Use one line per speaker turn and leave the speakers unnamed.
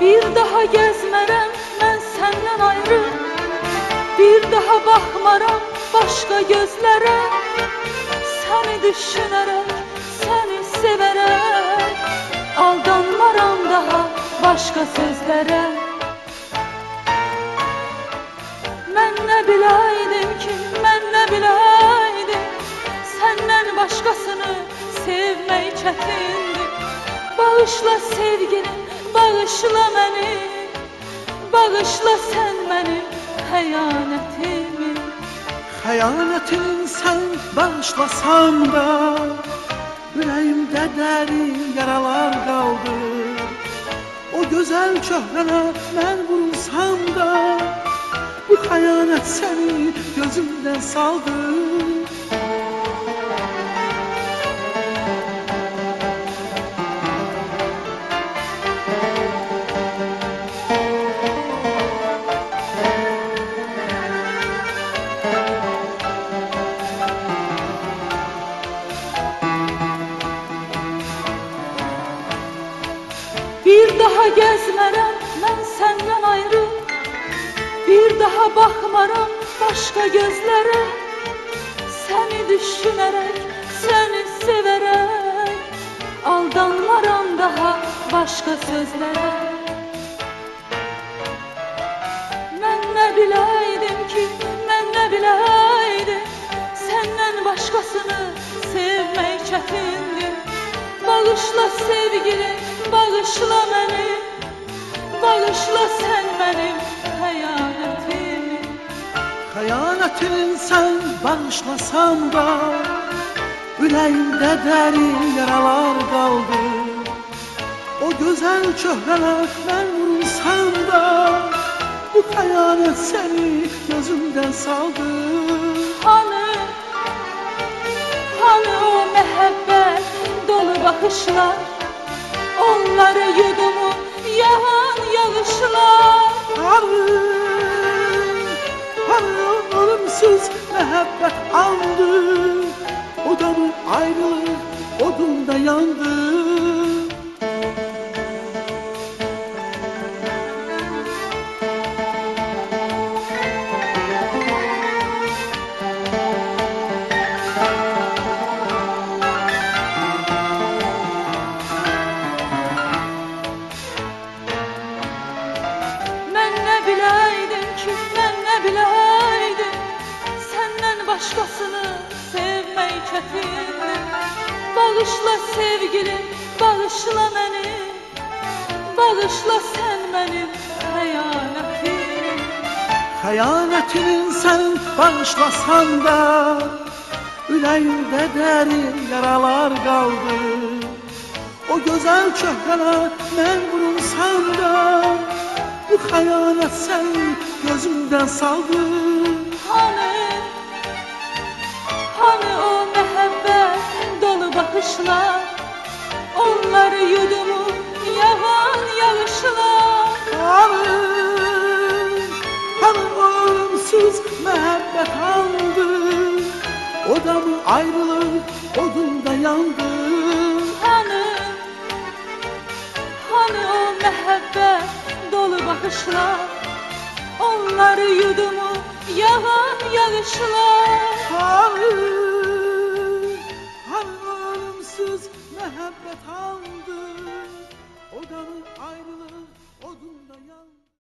Bir daha gezmərəm mən səndən ayrı, bir daha baxmaram başqa gözlərə. Səni düşünərək, səni sevərək, aldanmaram daha başqa sözlərə. Mən nə biləydim ki, mən nə biləydim, səndən başqasını sevmək çətindir. Bağışla sevgilim, bağışla məni, bağışla sən mənim xəyanətimi.
Xəyanətin sən bağışlasan da, ürəyimdə dərin yaralar qaldı. O gözəl çöhrənə mən vurulsam da, bu xəyanət səni gözümdən saldı.
Bir daha gezmərəm mən səndən ayrı, bir daha baxmaram başqa gözlərə. Səni düşünərək, səni sevərək, aldanmaram daha başqa sözlərə. Mən nə biləydim ki, mən nə biləydim, səndən başqasını sevmək çətindir. Bağışla sevgilim, bağışla məni, bağışla sən mənim xəyanətimi.
Xəyanətin sən bağışlasan da, ürəyimdə dərin yaralar qaldı. O gözəl çöhrələr mən vurulsam da, bu xəyanət səni gözümdən saldı.
Hani o məhəbbət dolu baxışlar, onları yudumu yağan yağışlar.
Hani ölümsüz məhəbbət andı, o da mı ayrılıq odunda yandı.
Biləydim, səndən başqasını sevmək çətindir. Bağışla sevgilim, bağışla məni, bağışla sən mənim xəyanətimi.
Xəyanətinin sən bağışlasan da, ürəyimdə dərin yaralar qaldı. O gözəl çöhrənə mən vurulsam da, bu xəyanət səni gözümdən saldı.
Hani o məhəbbət dolu baxışlar, onları yudumu yağan yağışlar.
Hani o ölümsüz məhəbbət andı, o da mı ayrılıq odunda yandı.
Hani o məhəbbət dolu baxışlar, onları yudumu yağan yağışlar.
Hani ölümsüz məhəbbət andı, o da mı ayrılıq odunda yandı.